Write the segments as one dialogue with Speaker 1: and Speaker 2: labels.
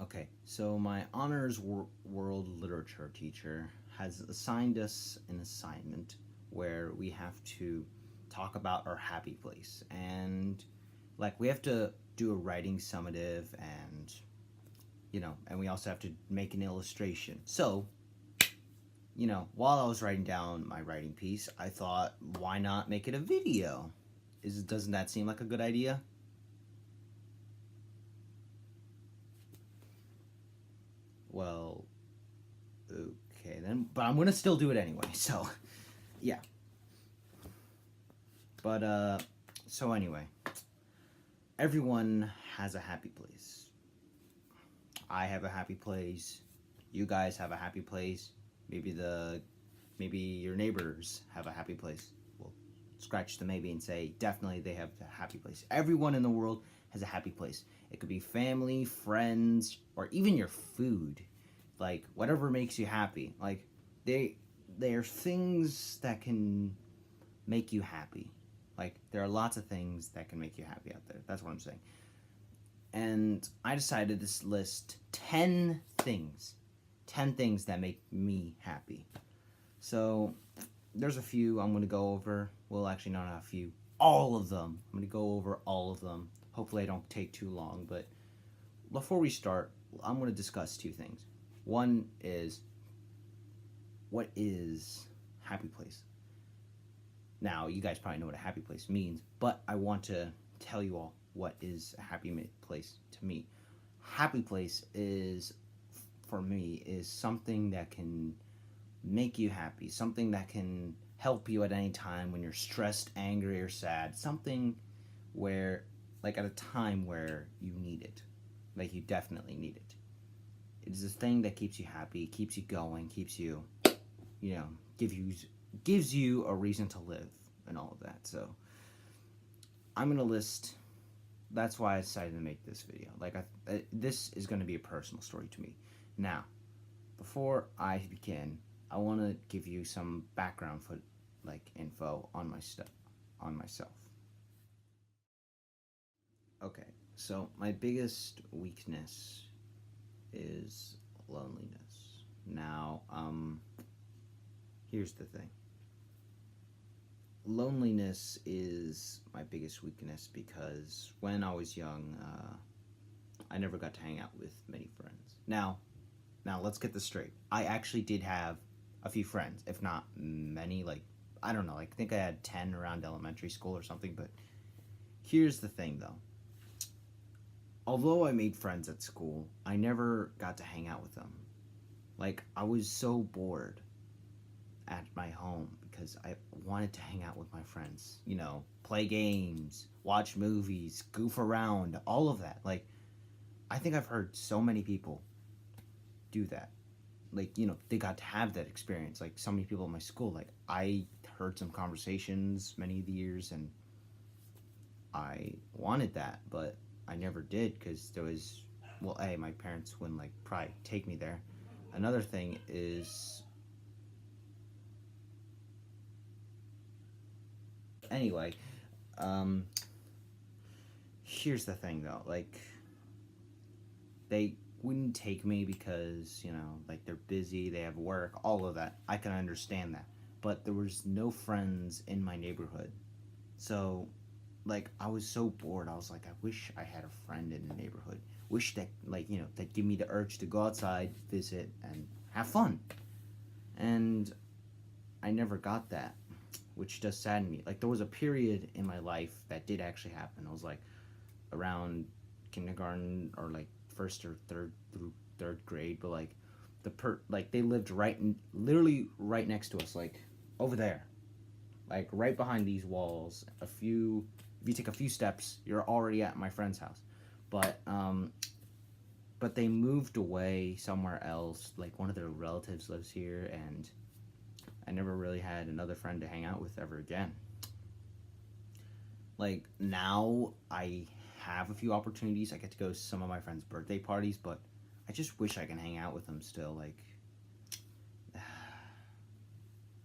Speaker 1: Okay, so my honors world literature teacher has assigned us an assignment where we have to talk about our happy place. And like we have to do a writing summative and and we also have to make an illustration. So, while I was writing down my writing piece, I thought, why not make it a video? Doesn't that seem like a good idea? Well, okay then, but I'm gonna still do it anyway. So, yeah. But so anyway, everyone has a happy place. I have a happy place. You guys have a happy place. Maybe your neighbors have a happy place. Well, scratch the maybe and say definitely they have a happy place. Everyone in the world has a happy place. It could be family, friends, or even your food. Like whatever makes you happy. Like they are things that can make you happy. Like there are lots of things that can make you happy out there. That's what I'm saying. And I decided to list 10 things. 10 things that make me happy. So there's a few I'm going to go over. Well, actually, not a few. All of them. I'm going to go over all of them. Hopefully, I don't take too long. But before we start, I'm going to discuss two things. One is, what is happy place? Now, you guys probably know what a happy place means, but I want to tell you all what is a happy place to me. Happy place is, for me, is something that can make you happy, something that can help you at any time when you're stressed, angry, or sad, something where, like at a time where you need it, like you definitely need it. It is a thing that keeps you happy, keeps you going, keeps you, gives you a reason to live and all of that. So I'm gonna list. That's why I decided to make this video. This is gonna be a personal story to me. Now, before I begin, I want to give you some background info on myself. Okay, so my biggest weakness is loneliness. Now, here's the thing. Loneliness is my biggest weakness because when I was young, I never got to hang out with many friends. Now let's get this straight. I actually did have a few friends, if not many. Like I don't know. I think I had 10 around elementary school or something. But here's the thing, though. Although I made friends at school, I never got to hang out with them. Like I was so bored at my home because I wanted to hang out with my friends. Play games, watch movies, goof around, all of that. Like I think I've heard so many people do that. Like they got to have that experience. Like so many people in my school, like I heard some conversations many of the years and I wanted that, but I never did because there was, well, my parents wouldn't probably take me there. Another thing is, anyway, um here's the thing though. Like they wouldn't take me because they're busy, they have work, all of that. I can understand that, but there was no friends in my neighborhood. So I was so bored. I was like, I wish I had a friend in the neighborhood. Wish that that give me the urge to go outside, visit, and have fun. And I never got that, which does sadden me. Like there was a period in my life that did actually happen. It was around kindergarten or first or third grade, but they lived literally right next to us, over there, right behind these walls. If you take a few steps, you're already at my friend's house. But they moved away somewhere else. Like one of their relatives lives here, and I never really had another friend to hang out with ever again. Like now I have a few opportunities. I get to go to some of my friends' birthday parties, but I just wish I can hang out with them still.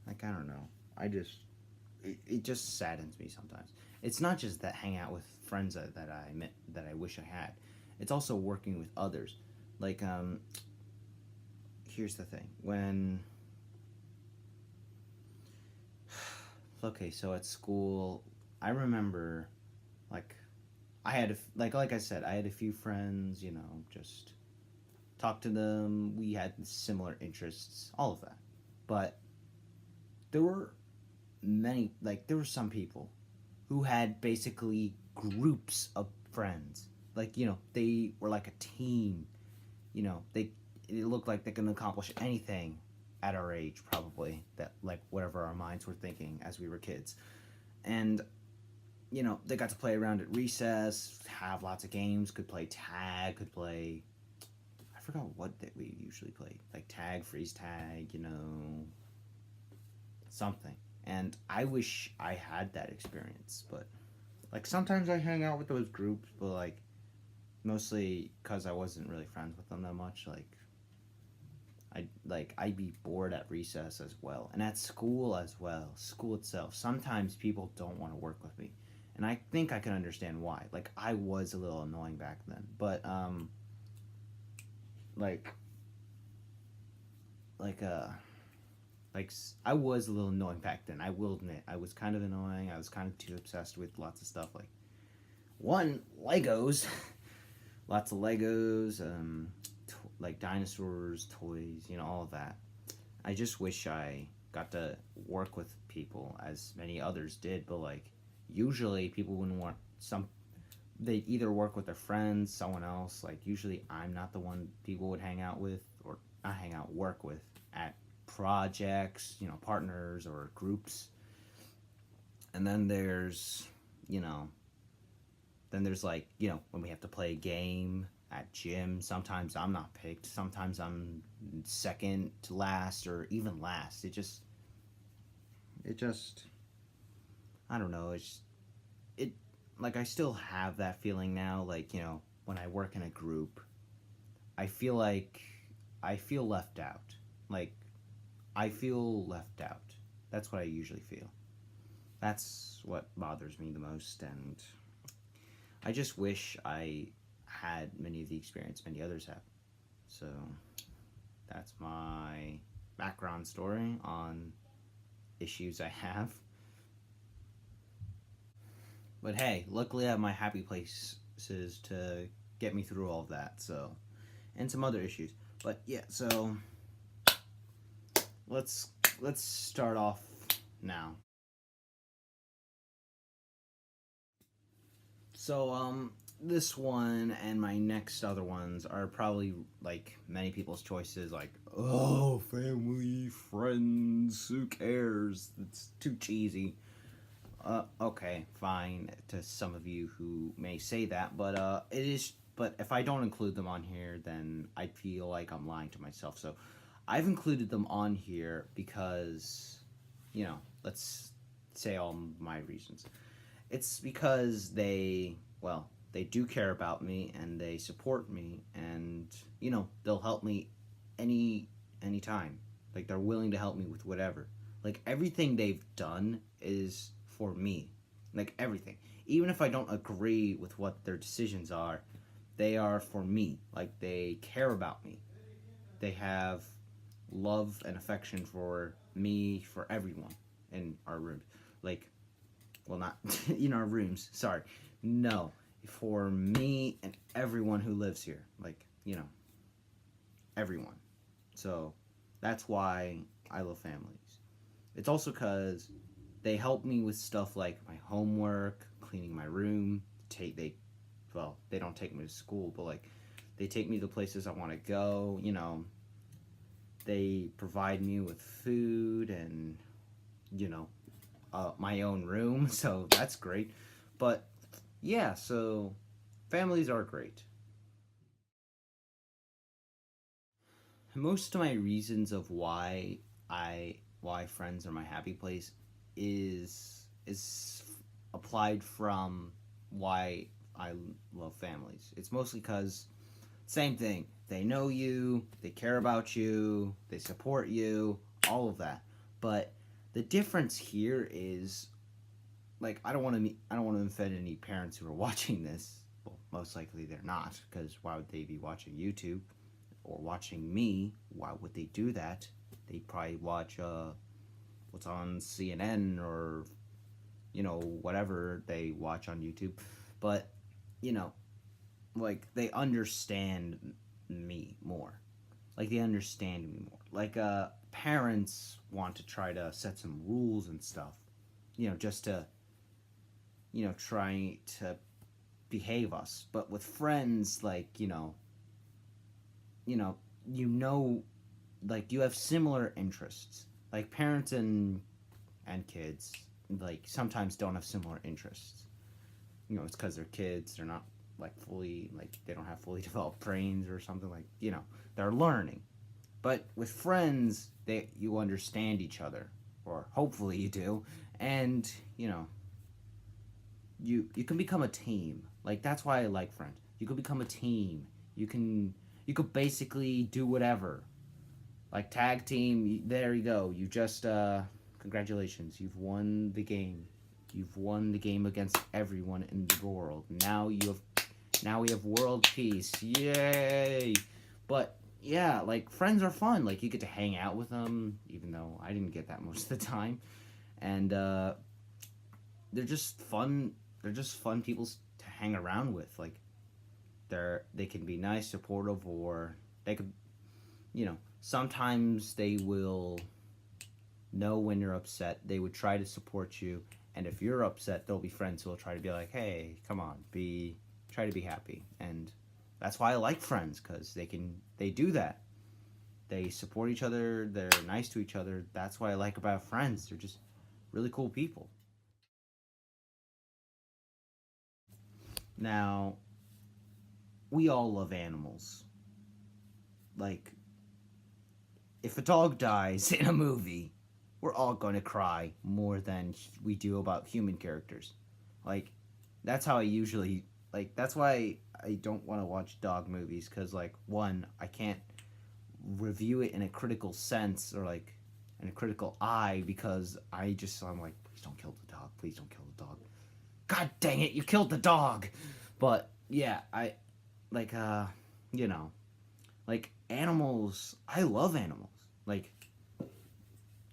Speaker 1: I don't know. It just saddens me sometimes. It's not just that hang out with friends that I wish I had. It's also working with others. Like, here's the thing. When okay, so at school, I remember, like, I had like I said, I had a few friends. Just talk to them. We had similar interests, all of that. But there were there were some people who had basically groups of friends. Like, they were like a team. They it looked like they can accomplish anything at our age, probably, that, like, whatever our minds were thinking as we were kids. And they got to play around at recess, have lots of games, could play tag, could play, I forgot what that we usually played, like tag, freeze tag, something. And I wish I had that experience, but, like, sometimes I hang out with those groups, but, like, mostly because I wasn't really friends with them that much. I'd be bored at recess as well, and at school as well. School itself, sometimes people don't want to work with me, and I think I can understand why. Like, I was a little annoying back then, but like like uh I was a little annoying back then. I will admit, I was kind of annoying. I was kind of too obsessed with lots of stuff, like, one, Legos, lots of Legos, like dinosaurs, toys, all of that. I just wish I got to work with people as many others did, but, like, usually people wouldn't want some. They either work with their friends, someone else. Like, usually I'm not the one people would hang out with, or not hang out, work with at projects, partners or groups. And then there's, you know, like, when we have to play a game at gym, sometimes I'm not picked. Sometimes I'm second to last or even last. It just, I don't know. It, like, I still have that feeling now. Like, when I work in a group, I feel like I feel left out. Like, I feel left out. That's what I usually feel. That's what bothers me the most, and I just wish I had many of the experience many others have. So that's my background story on issues I have. But hey, luckily I have my happy places to get me through all of that. So, and some other issues. But yeah, so let's start off now. So, this one and my next other ones are probably, like, many people's choices. Like, oh, family, friends, who cares? It's too cheesy. Okay, fine. To some of you who may say that, but it is. But if I don't include them on here, then I feel like I'm lying to myself. So, I've included them on here because, let's say all my reasons. It's because they do care about me and they support me, and they'll help me anytime. Like, they're willing to help me with whatever. Like, everything they've done is for me. Like, everything. Even if I don't agree with what their decisions are, they are for me. Like, they care about me. They have love and affection for me, for everyone in our room. Like, well, not in our rooms, sorry. No, for me and everyone who lives here. Like, everyone. So that's why I love families. It's also because they help me with stuff like my homework, cleaning my room. They don't take me to school, but, like, they take me to places I want to go. They provide me with food and, my own room, so that's great. But yeah, so families are great. Most of my reasons of why friends are my happy place is applied from why I love families. It's mostly because, same thing. They know you, they care about you, they support you, all of that. But the difference here is, like, I don't want to offend any parents who are watching this. Well, most likely they're not, because why would they be watching YouTube? or watching me, why would they do that? They'd probably watch what's on CNN or whatever they watch on YouTube. But you know, like they understand me more. Like they understand me more. Like parents want to try to set some rules and stuff. Just to try to behave us. But with friends, like you know, you know, like you have similar interests. Like parents and kids, like sometimes don't have similar interests. It's because they're kids. They're not like fully like they don't have fully developed brains or something like they're learning. But with friends, you understand each other, or hopefully you do, and you can become a team. Like that's why I like friends. You could become a team. You could basically do whatever. Like tag team. There you go. You just congratulations. You've won the game. You've won the game against everyone in the world. Now we have world peace. Yay! But yeah, like friends are fun. Like you get to hang out with them, even though I didn't get that most of the time. And they're just fun. They're just fun people to hang around with. Like they can be nice, supportive, or they could, sometimes they will know when you're upset. They would try to support you, and if you're upset, there'll be friends who will try to be like, "Hey, come on, try to be happy." And that's why I like friends, because they do that. They support each other. They're nice to each other. That's what I like about friends. They're just really cool people. Now, we all love animals. Like, if a dog dies in a movie, we're all going to cry more than we do about human characters. Like, that's how I usually like. That's why I don't want to watch dog movies, because like one, I can't review it in a critical sense or like in a critical eye, because I'm like, please don't kill the dog. Please don't kill the dog. God dang it, you killed the dog. But yeah, I like you know, like animals. I love animals. Like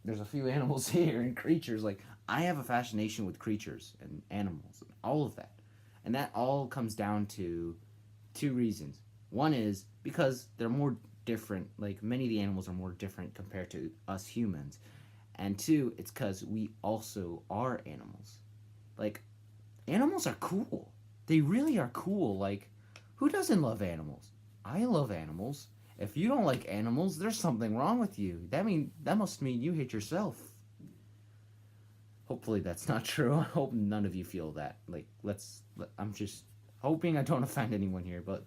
Speaker 1: there's a few animals here and creatures. Like I have a fascination with creatures and animals and all of that. And that all comes down to two reasons. One is because they're more different. Like many of the animals are more different compared to us humans. And two, it's because we also are animals. Like animals are cool. They really are cool. Like who doesn't love animals? I love animals. If you don't like animals, there's something wrong with you. That must mean you hate yourself. Hopefully that's not true. I hope none of you feel that. Like I'm just hoping I don't offend anyone here, but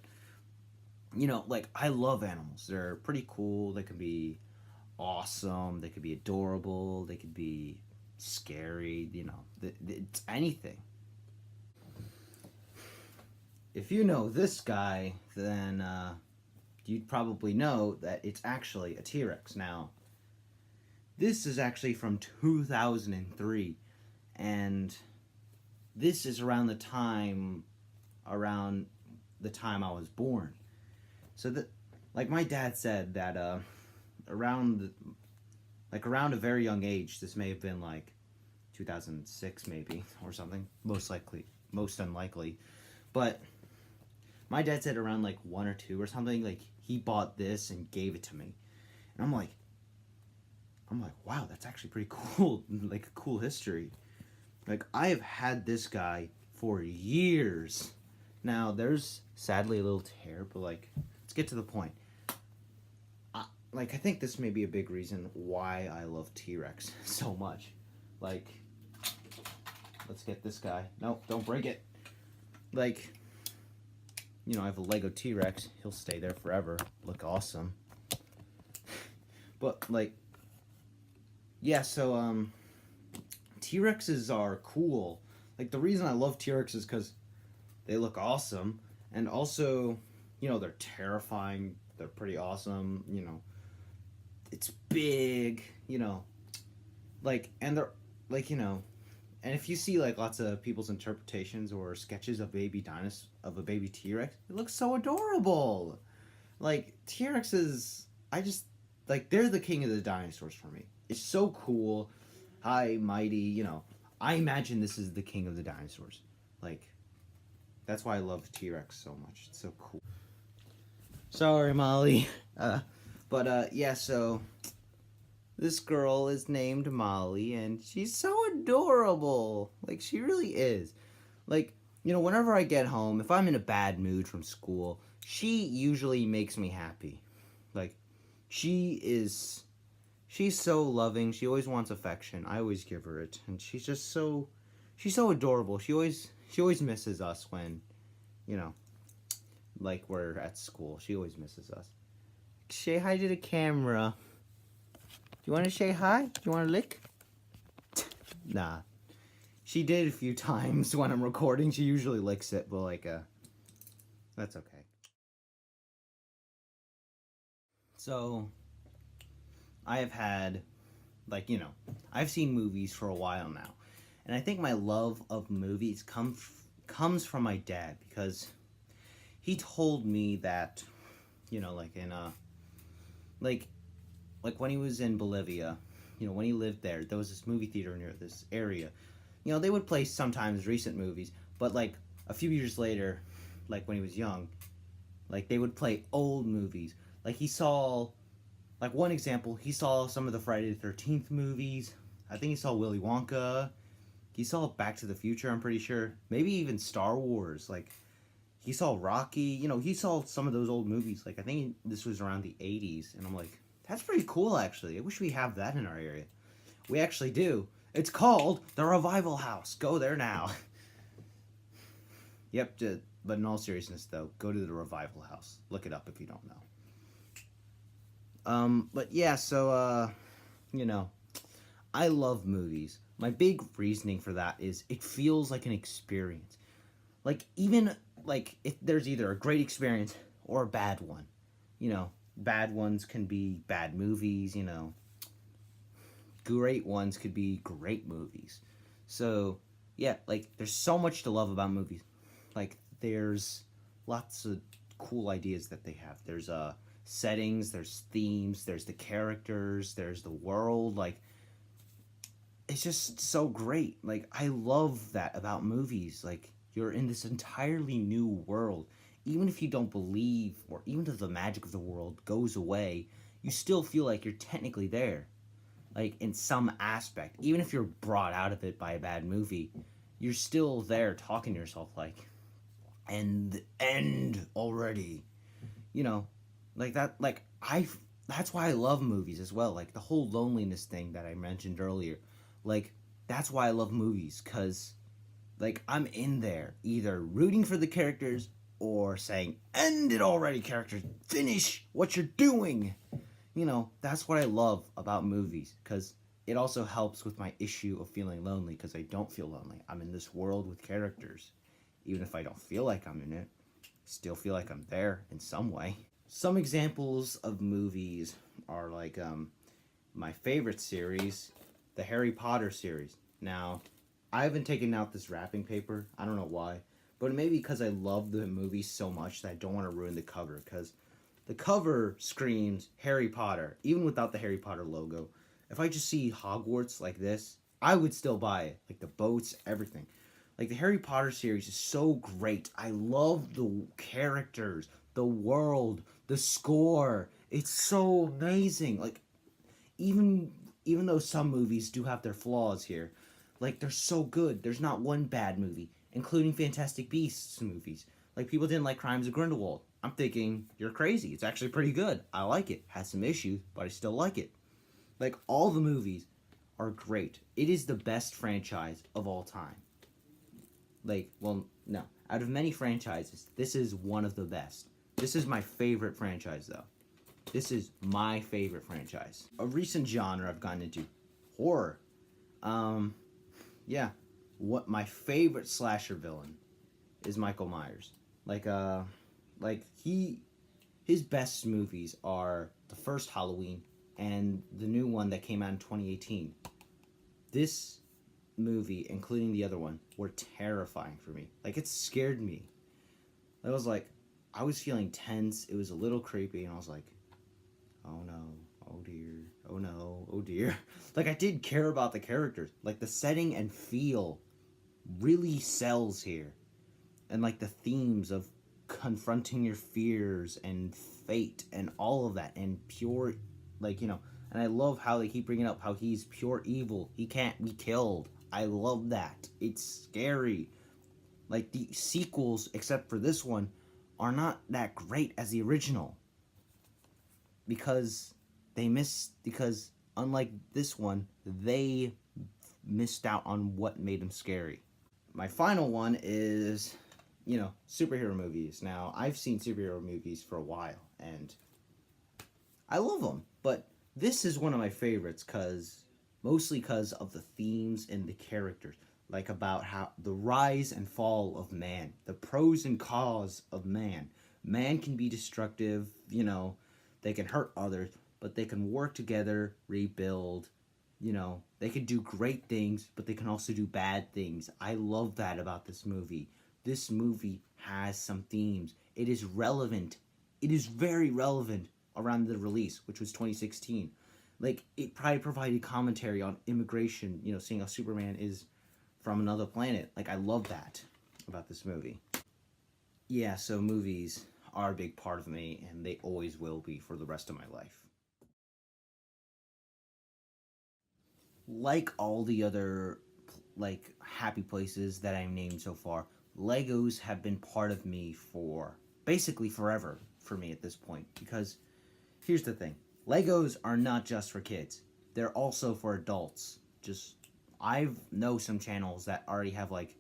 Speaker 1: like I love animals. They're pretty cool. They can be awesome. They could be adorable. They could be scary. It's anything. If you know this guy, then you'd probably know that it's actually a T Rex. Now, this is actually from 2003, and this is around the time I was born. So that, like my dad said, that around around a very young age, this may have been like 2006 maybe or something. Most unlikely, but my dad said around like 1 or 2 or something. Like he bought this and gave it to me, and I'm like, wow, that's actually pretty cool. Like a cool history. Like I have had this guy for years. Now there's sadly a little tear, but like let's get to the point. I think this may be a big reason why I love T-Rex so much. Like, let's get this guy. No, don't break it. Like, I have a Lego T-Rex. He'll stay there forever. Look awesome. But like, yeah. So T-Rexes are cool. Like the reason I love T-Rexes is because they look awesome, and also, they're terrifying. They're pretty awesome. It's big. Like, and they're like, and if you see like lots of people's interpretations or sketches of a baby T-Rex, it looks so adorable. Like T-Rexes, I just like they're the king of the dinosaurs for me. It's so cool, high, mighty. I imagine this is the king of the dinosaurs. Like that's why I love T-Rex so much. It's so cool. Sorry, Molly. Yeah. So this girl is named Molly, and she's so adorable. Like she really is. Like whenever I get home, if I'm in a bad mood from school, she usually makes me happy. Like she is she's so loving. She always wants affection. I always give her it. And she's so adorable. She always misses us when, you know, like we're at school. She always misses us. Say hi to the camera. Do you want to say hi? Do you want to lick? Nah. She did a few times when I'm recording. She usually licks it, but that's okay. So, I have had, I've seen movies for a while now. And I think my love of movies comes from my dad because he told me that, like in like when he was in Bolivia, when he lived there, there was this movie theater near this area. They would play sometimes recent movies, but like a few years later, like when he was young, like they would play old movies. Like he saw, like one example, he saw some of the Friday the 13th movies. I think he saw Willy Wonka. He saw Back to the Future, I'm pretty sure. Maybe even Star Wars. Like he saw Rocky. He saw some of those old movies. Like I think this was around the 80s, and I'm like, that's pretty cool actually. I wish we have that in our area. We actually do. It's called the Revival House. Go there now. Yep, but in all seriousness though, go to the Revival House. Look it up if you don't know. But yeah, so I love movies. My big reasoning for that is it feels like an experience. Like even like if there's either a great experience or a bad one. Bad ones can be bad movies, great ones could be great movies. So, yeah, like there's so much to love about movies. Like there's lots of cool ideas that they have. There's settings, there's themes, there's the characters, there's the world. Like it's just so great. Like I love that about movies. Like you're in this entirely new world. Even if you don't believe, or even if the magic of the world goes away, you still feel like you're technically there. Like in some aspect. Even if you're brought out of it by a bad movie, you're still there talking to yourself like, and the end already. You know, like that, that's why I love movies as well. Like the whole loneliness thing that I mentioned earlier. Like, that's why I love movies, because, like, I'm in there either rooting for the characters or saying, end it already, characters, finish what you're doing. That's what I love about movies, because it also helps with my issue of feeling lonely, because I don't feel lonely. I'm in this world with characters. Even if I don't feel like I'm in it, still feel like I'm there in some way. Some examples of movies are like my favorite series, the Harry Potter series. Now, I haven't taken out this wrapping paper. I don't know why. But maybe because I love the movie so much that I don't want to ruin the cover. Because the cover screams Harry Potter, even without the Harry Potter logo. If I just see Hogwarts like this, I would still buy it. Like the boats, everything. Like the Harry Potter series is so great. I love the characters, the world, the score. It's so amazing. Like even though some movies do have their flaws here, like they're so good. There's not one bad movie, including Fantastic Beasts movies. Like people didn't like Crimes of Grindelwald. I'm thinking you're crazy. It's actually pretty good. I like it. Has some issues, but I still like it. Like all the movies are great. It is the best franchise of all time. Like, well, no. Out of many franchises, this is one of the best. This is my favorite franchise, though. This is my favorite franchise. A recent genre I've gotten into, horror. Yeah. What my favorite slasher villain is Michael Myers. His best movies are the first Halloween and the new one that came out in 2018. This movie, including the other one, were terrifying for me. Like, it scared me. I was like, I was feeling tense. It was a little creepy, and I was like, oh no, oh dear, oh no, oh dear. Like, I did care about the characters. Like, the setting and feel really sells here. And, like, the themes of confronting your fears and fate and all of that and pure, like, and I love how they keep bringing up how he's pure evil. He can't be killed. I love that. It's scary. Like, the sequels, except for this one, are not that great as the original because because unlike this one, they missed out on what made them scary. My final one is, superhero movies. Now, I've seen superhero movies for a while, and I love them, but this is one of my favorites mostly because of the themes and the characters, like about how the rise and fall of man, the pros and cons of man. Man can be destructive, they can hurt others, but they can work together, rebuild, they can do great things, but they can also do bad things. I love that about this movie. This movie has some themes. It is relevant. It is very relevant around the release, which was 2016. Like, it probably provided commentary on immigration, seeing how Superman is from another planet. Like, I love that about this movie. Yeah, so movies are a big part of me, and they always will be for the rest of my life. Like all the other like happy places that I've named so far, Legos have been part of me for basically forever for me at this point. Because here's the thing, Legos are not just for kids, they're also for adults. Just, I know some channels that already have like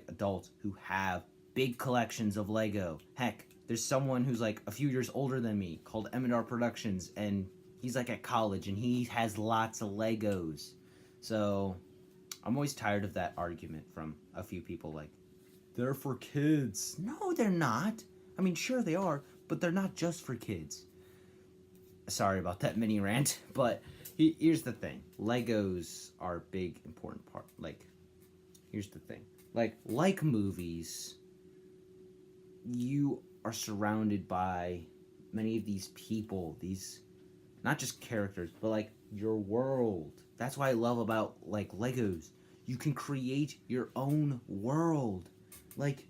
Speaker 1: adults who have big collections of Lego. Heck, there's someone who's like a few years older than me called Emidar Productions, and he's like at college and he has lots of Legos. So I'm always tired of that argument from a few people, like, they're for kids. No, they're not. I mean, sure they are, but they're not just for kids. Sorry about that mini rant, but here's the thing. Legos are a big, important part. Like, here's the thing. Like movies, you are surrounded by many of these people, these not just characters, but like your world. That's what I love about like Legos. You can create your own world. Like,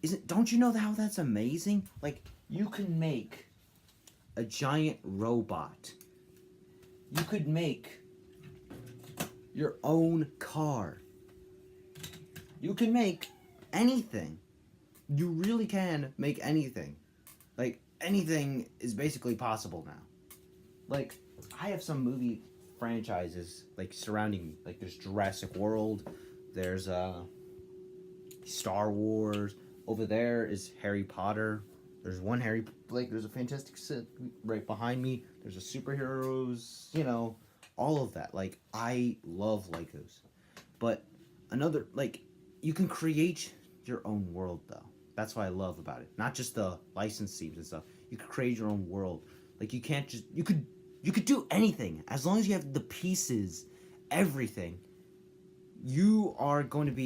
Speaker 1: isn't don't you know how that's amazing? Like, you can make a giant robot. You could make your own car. You can make anything. You really can make anything. Like, anything is basically possible now. Like, I have some movie franchises like surrounding me. Like, there's Jurassic World, there's Star Wars. Over there is Harry Potter. There's one there's a Fantastic Set right behind me. There's a superheroes, all of that. Like, I love Legos. But another, like, you can create your own world, though. That's what I love about it. Not just the license themes and stuff. You could create your own world. Like, you can't just, you could do anything. As long as you have the pieces, everything, you are going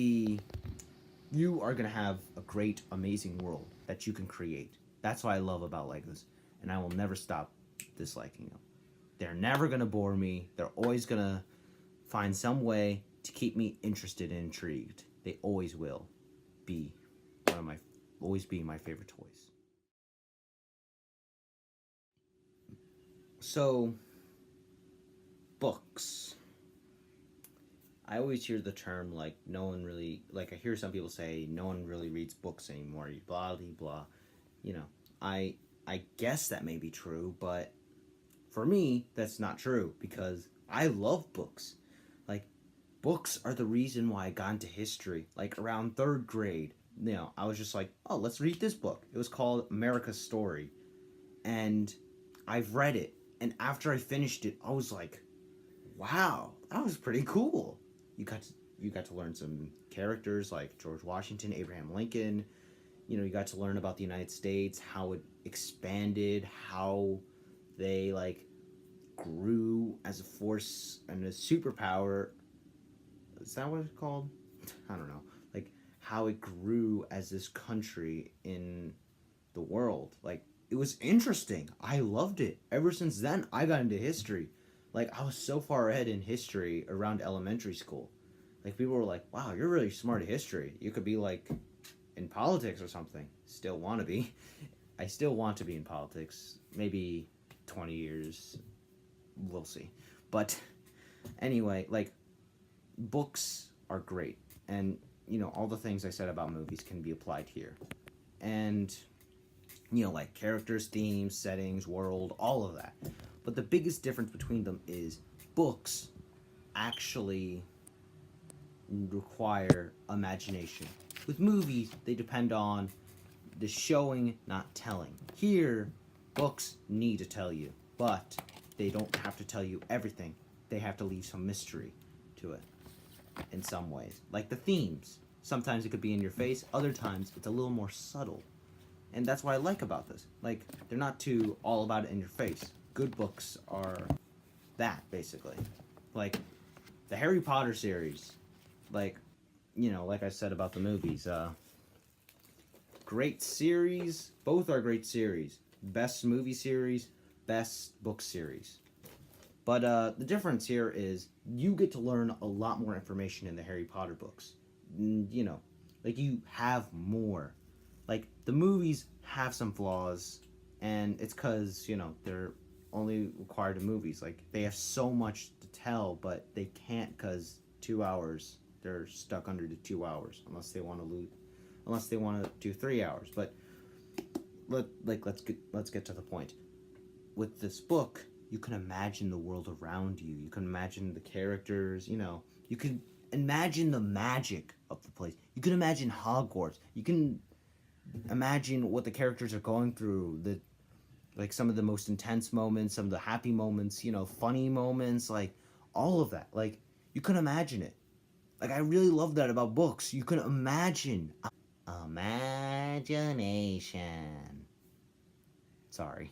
Speaker 1: to have a great, amazing world that you can create. That's what I love about Legos, and I will never stop disliking them. They're never going to bore me. They're always going to find some way to keep me interested and intrigued. They always will be always be my favorite toys. So, books. I always hear the term, like, no one really, like, I hear some people say no one really reads books anymore, blah blah blah. You know, I I guess that may be true, but for me, that's not true because I love books. Like, books are the reason why I got into history. Like, around third grade, I was just like, oh, let's read this book. It was called America's Story, and I've read it. And after I finished it, I was like, wow, that was pretty cool. You got to learn some characters like George Washington, Abraham Lincoln. You got to learn about the United States, how it expanded, how they like grew as a force and a superpower. Is that what it's called? I don't know. Like, how it grew as this country in the world. Like, it was interesting. I loved it. Ever since then, I got into history. Like, I was so far ahead in history around elementary school. Like, people were like, wow, you're really smart at history. You could be, like, in politics or something. Still want to be. I still want to be in politics. Maybe 20 years. We'll see. But anyway, like, books are great. And, all the things I said about movies can be applied here. And, like characters, themes, settings, world, all of that. But the biggest difference between them is books actually require imagination. With movies, they depend on the showing, not telling. Here, books need to tell you, but they don't have to tell you everything. They have to leave some mystery to it in some ways. Like the themes. Sometimes it could be in your face, other times it's a little more subtle. And that's what I like about this. Like, they're not too all about it in your face. Good books are that, basically. Like, the Harry Potter series. Like, like I said about the movies. Great series. Both are great series. Best movie series, best book series. But the difference here is you get to learn a lot more information in the Harry Potter books. Like you have more. Like the movies have some flaws, and it's because, they're only required in movies. Like they have so much to tell, but they can't because 2 hours. They're stuck under the 2 hours unless they want to do 3 hours. But let's get to the point. With this book, you can imagine the world around you. You can imagine the characters, you can imagine the magic of the place. You can imagine Hogwarts. You can imagine what the characters are going through, like some of the most intense moments, some of the happy moments, funny moments, like all of that. Like you can imagine it. Like I really love that about books. You can imagine. Imagination. Sorry.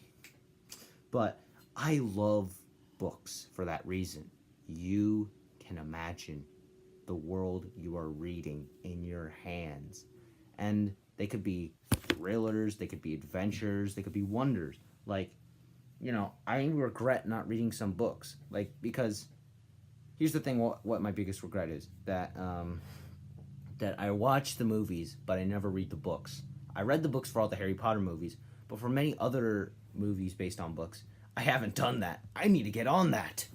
Speaker 1: But I love books for that reason. You can imagine the world you are reading in your hands. And they could be thrillers, they could be adventures, they could be wonders. Like, I regret not reading some books. Like, because here's the thing, what my biggest regret is. That I watch the movies, but I never read the books. I read the books for all the Harry Potter movies, but for many other movies based on books, I haven't done that. I need to get on that.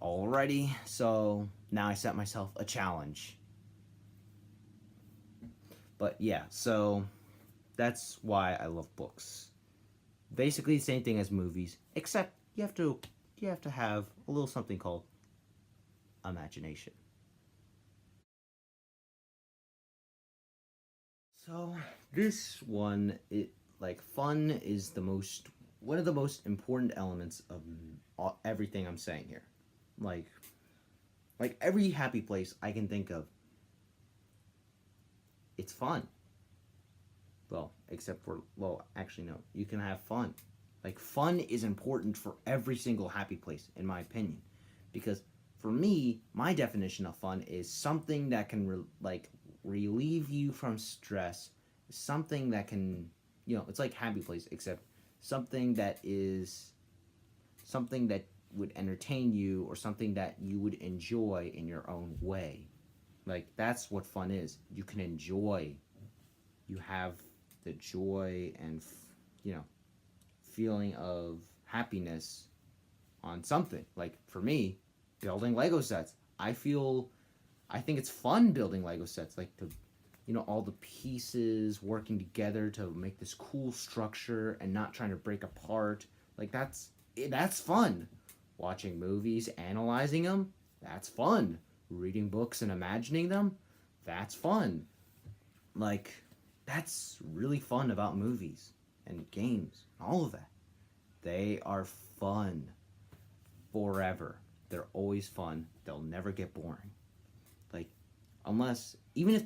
Speaker 1: Alrighty, so now I set myself a challenge. But yeah, so that's why I love books. Basically the same thing as movies, except you have to have a little something called imagination. So this one, fun is one of the most important elements of everything I'm saying here. Like every happy place I can think of, it's fun. Well, actually no, you can have fun. Like fun is important for every single happy place, in my opinion, because for me, my definition of fun is something that can relieve you from stress, something that can, it's like happy place, except something that would entertain you, or something that you would enjoy in your own way. Like that's what fun is. You can enjoy. You have the joy and feeling of happiness on something. Like for me, building Lego sets. I think it's fun building Lego sets. Like all the pieces working together to make this cool structure and not trying to break apart. Like that's fun. Watching movies, analyzing them, that's fun. Reading books and imagining them, that's fun. Like, that's really fun about movies and games, all of that. They are fun forever. They're always fun. They'll never get boring. Like, even if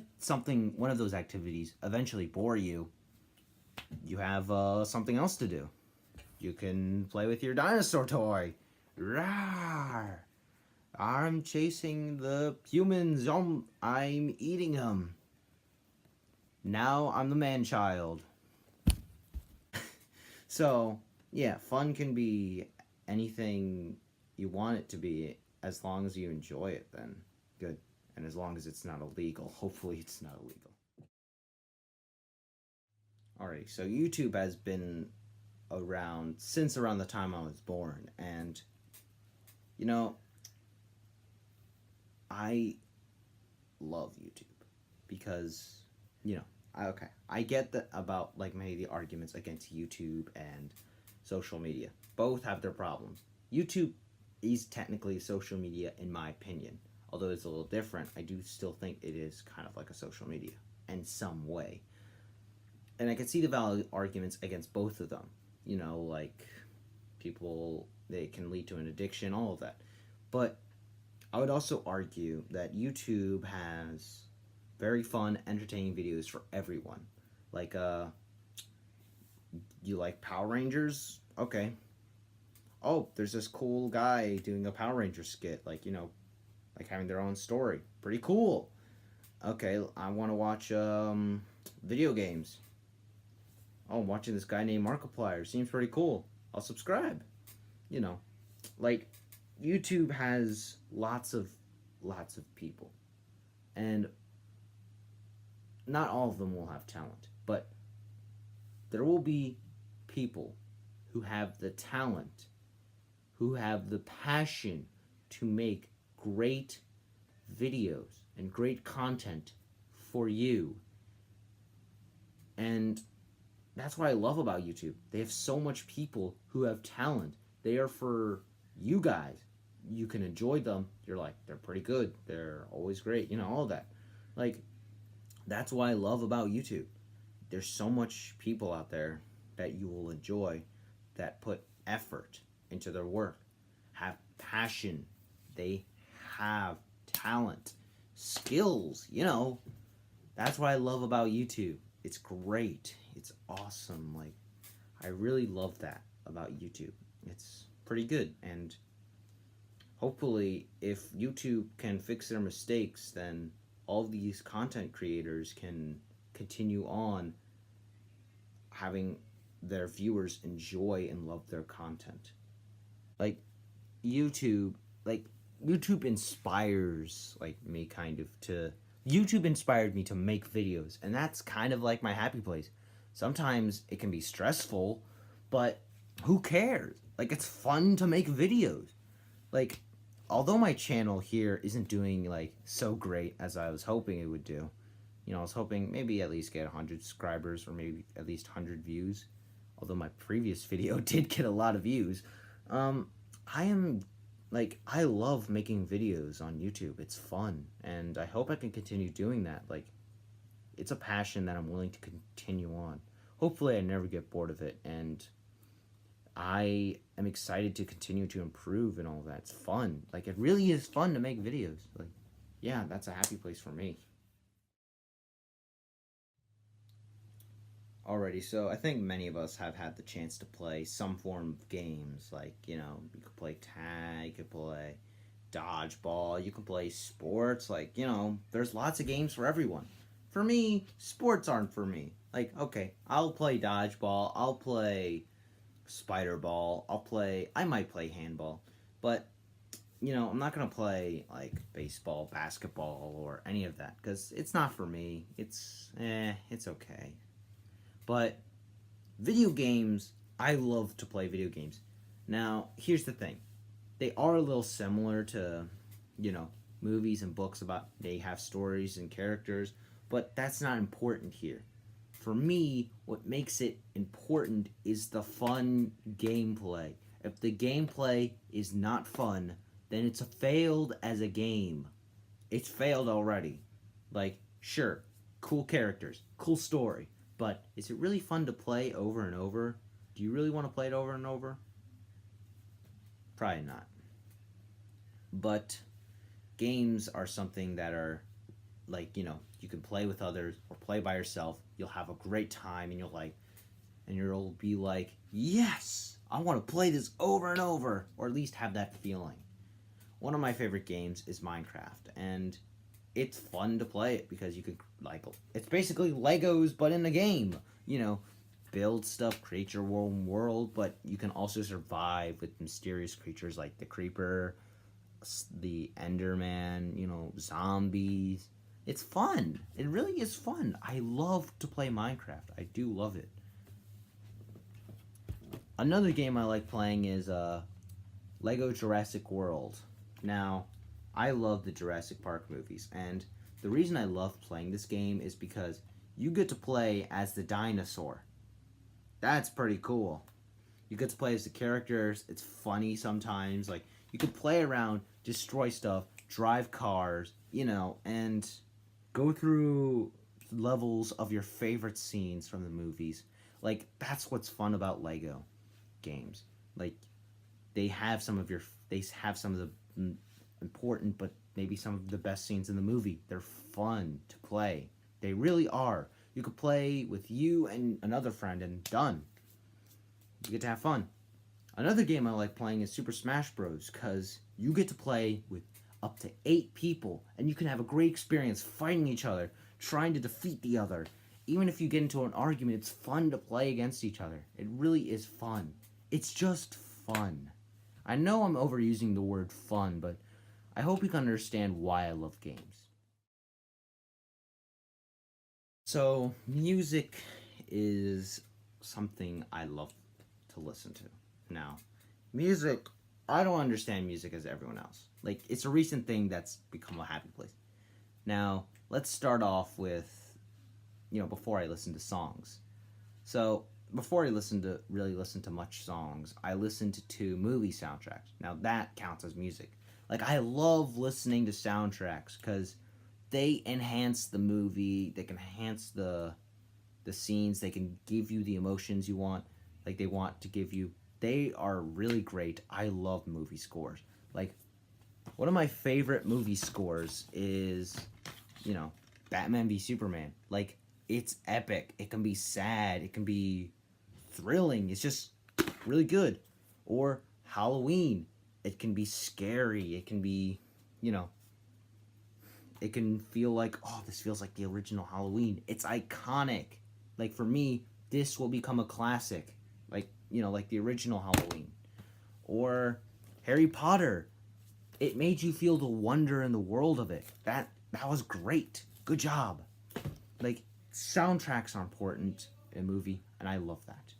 Speaker 1: one of those activities eventually bore you, you have something else to do. You can play with your dinosaur toy. Rawr! I'm chasing the humans. I'm eating them. Now I'm the man child. So, yeah, fun can be anything you want it to be as long as you enjoy it, then good. And as long as it's not illegal. Hopefully, it's not illegal. Alrighty, so YouTube has been around since around the time I was born. And, you know, I love YouTube because, okay, I get that about like maybe the arguments against YouTube and social media. Both have their problems. YouTube is technically social media in my opinion. Although it's a little different, I do still think it is kind of like a social media in some way. And I can see the valid arguments against both of them. Like people, they can lead to an addiction, all of that. But I would also argue that YouTube has very fun, entertaining videos for everyone. Like, you like Power Rangers? Okay. Oh, there's this cool guy doing a Power Ranger skit, like having their own story. Pretty cool. Okay, I want to watch video games. Oh, I'm watching this guy named Markiplier. Seems pretty cool. I'll subscribe. You know, like YouTube has lots of people, and not all of them will have talent, but there will be people who have the talent, who have the passion to make great videos and great content for you. And that's what I love about YouTube. They have so much people who have talent. They are for you guys. You can enjoy them. You're like, they're pretty good. They're always great. All of that. Like, that's what I love about YouTube. There's so much people out there that you will enjoy that put effort into their work, have passion. They have talent, skills. That's what I love about YouTube. It's great. It's awesome. Like, I really love that about YouTube. It's pretty good. And hopefully, if YouTube can fix their mistakes, then all these content creators can continue on having their viewers enjoy and love their content. Like, YouTube, like, YouTube inspires, like, me kind of to... YouTube inspired me to make videos, and that's kind of like my happy place. Sometimes it can be stressful, but who cares? Like, it's fun to make videos. Like, although my channel here isn't doing, like, so great as I was hoping it would do, I was hoping maybe at least get 100 subscribers or maybe at least 100 views. Although my previous video did get a lot of views. I am, like, I love making videos on YouTube. It's fun, and I hope I can continue doing that. Like, it's a passion that I'm willing to continue on. Hopefully I never get bored of it, and I am excited to continue to improve and all that. It's fun. Like, it really is fun to make videos. Like, yeah, that's a happy place for me. Alrighty, so I think many of us have had the chance to play some form of games. Like, you could play tag, you could play dodgeball, you can play sports. Like, there's lots of games for everyone. For me, sports aren't for me. Like, okay, I'll play dodgeball, I'll play spider ball, I might play handball, but, I'm not gonna play, like, baseball, basketball, or any of that, because it's not for me. It's okay. But video games, I love to play video games. Now, here's the thing. They are a little similar to, movies and books about they have stories and characters, but that's not important here. For me, what makes it important is the fun gameplay. If the gameplay is not fun, then it's failed as a game. It's failed already. Like, sure, cool characters, cool story, but is it really fun to play over and over? Do you really want to play it over and over? Probably not. But games are something that are, like, you can play with others or play by yourself. You'll have a great time, and you'll be like, yes, I want to play this over and over, or at least have that feeling. One of my favorite games is Minecraft, and it's fun to play it because you could, like, it's basically Legos but in a game. You know, build stuff, create your own world, but you can also survive with mysterious creatures like the creeper, the Enderman, you know, zombies. It's fun. It really is fun. I love to play Minecraft. I do love it. Another game I like playing is Lego Jurassic World. Now, I love the Jurassic Park movies, and the reason I love playing this game is because you get to play as the dinosaur. That's pretty cool. You get to play as the characters. It's funny sometimes. Like, you could play around, destroy stuff, drive cars, you know, and go through levels of your favorite scenes from the movies. Like, that's what's fun about Lego games. Like, they have some of the important but maybe some of the best scenes in the movie. They're fun to play. They really are. You could play with you and another friend and done. You get to have fun. Another game I like playing is Super Smash Bros. Because you get to play with up to 8 people and you can have a great experience fighting each other, trying to defeat the other. Even if you get into an argument, it's fun to play against each other. It really is fun. It's just fun. I know I'm overusing the word fun, but I hope you can understand why I love games. So, music is something I love to listen to. Now, music, I don't understand music as everyone else. Like, it's a recent thing that's become a happy place. Now, let's start off with, before I listen to songs. So, before I really listen to much songs, I listened to movie soundtracks. Now, that counts as music. Like, I love listening to soundtracks because they enhance the movie, they can enhance the scenes, they can give you the emotions you want, like they want to give you. They are really great. I love movie scores. Like, one of my favorite movie scores is, Batman v Superman. Like, it's epic. It can be sad. It can be thrilling. It's just really good. Or Halloween. It can be scary. It can be, it can feel like, oh, this feels like the original Halloween. It's iconic. Like, for me, this will become a classic. Like, like the original Halloween. Or Harry Potter. It made you feel the wonder and the world of it. That was great. Good job. Like, soundtracks are important in a movie, and I love that.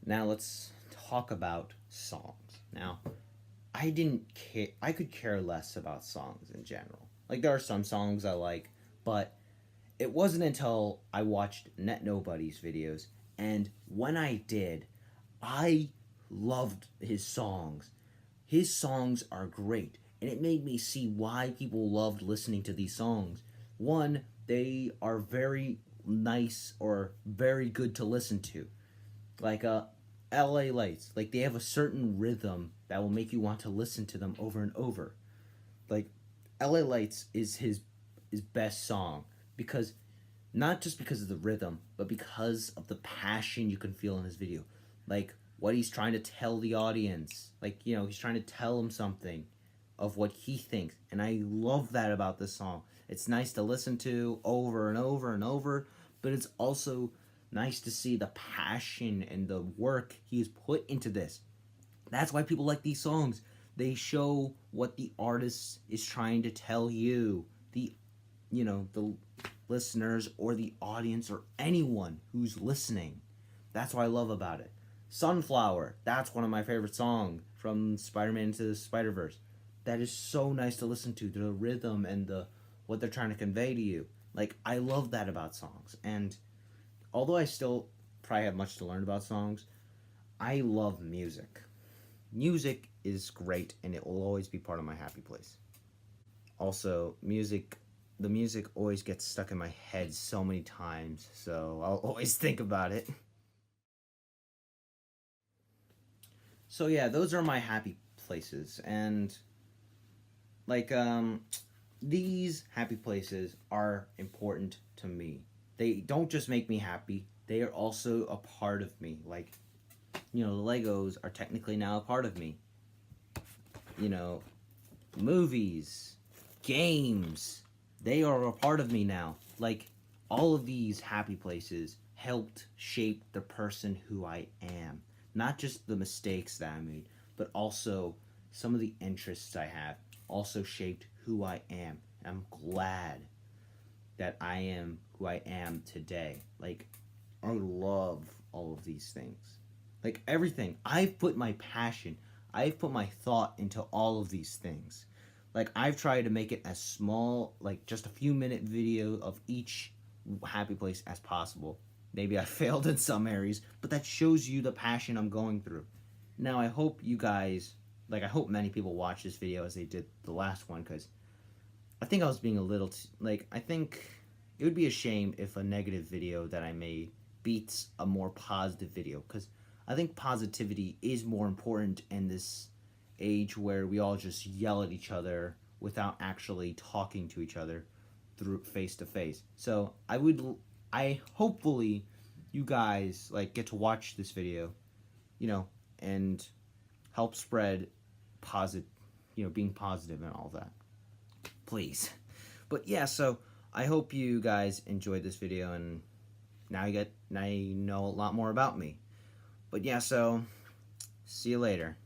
Speaker 1: Now let's talk about songs. Now, I didn't care. I could care less about songs in general. Like, there are some songs I like, but it wasn't until I watched Net Nobody's videos, and when I did, I loved his songs. His songs are great, and it made me see why people loved listening to these songs. One, they are very nice or very good to listen to. Like LA Lights, like they have a certain rhythm that will make you want to listen to them over and over. Like LA Lights is his best song because not just because of the rhythm, but because of the passion you can feel in his video. Like what he's trying to tell the audience. Like, he's trying to tell them something of what he thinks. And I love that about this song. It's nice to listen to over and over and over, but it's also nice to see the passion and the work he's put into this. That's why people like these songs. They show what the artist is trying to tell you, the listeners or the audience or anyone who's listening. That's what I love about it. Sunflower, that's one of my favorite songs from Spider-Man Into the Spider-Verse. That is so nice to listen to, the rhythm and the what they're trying to convey to you. Like, I love that about songs. And although I still probably have much to learn about songs, I love music. Music is great, and it will always be part of my happy place. Also, the music always gets stuck in my head so many times, so I'll always think about it. So yeah, those are my happy places, and like these happy places are important to me. They don't just make me happy, they are also a part of me. Like, the Legos are technically now a part of me. Movies, games. They are a part of me now. Like, all of these happy places helped shape the person who I am. Not just the mistakes that I made, but also some of the interests I have also shaped who I am. I'm glad that I am who I am today. Like, I love all of these things. Like, everything. I've put my passion, I've put my thought into all of these things. Like, I've tried to make it as small, like just a few minute video of each happy place as possible. Maybe I failed in some areas, but that shows you the passion I'm going through. Now, I hope you guys, like, I hope many people watch this video as they did the last one, because I think I was being a little, I think it would be a shame if a negative video that I made beats a more positive video, because I think positivity is more important in this age where we all just yell at each other without actually talking to each other through face to face. So I hopefully you guys like get to watch this video, you know, and help spread positive, being positive and all that. Please. But yeah, so I hope you guys enjoyed this video, and now you know a lot more about me. But yeah, so see you later.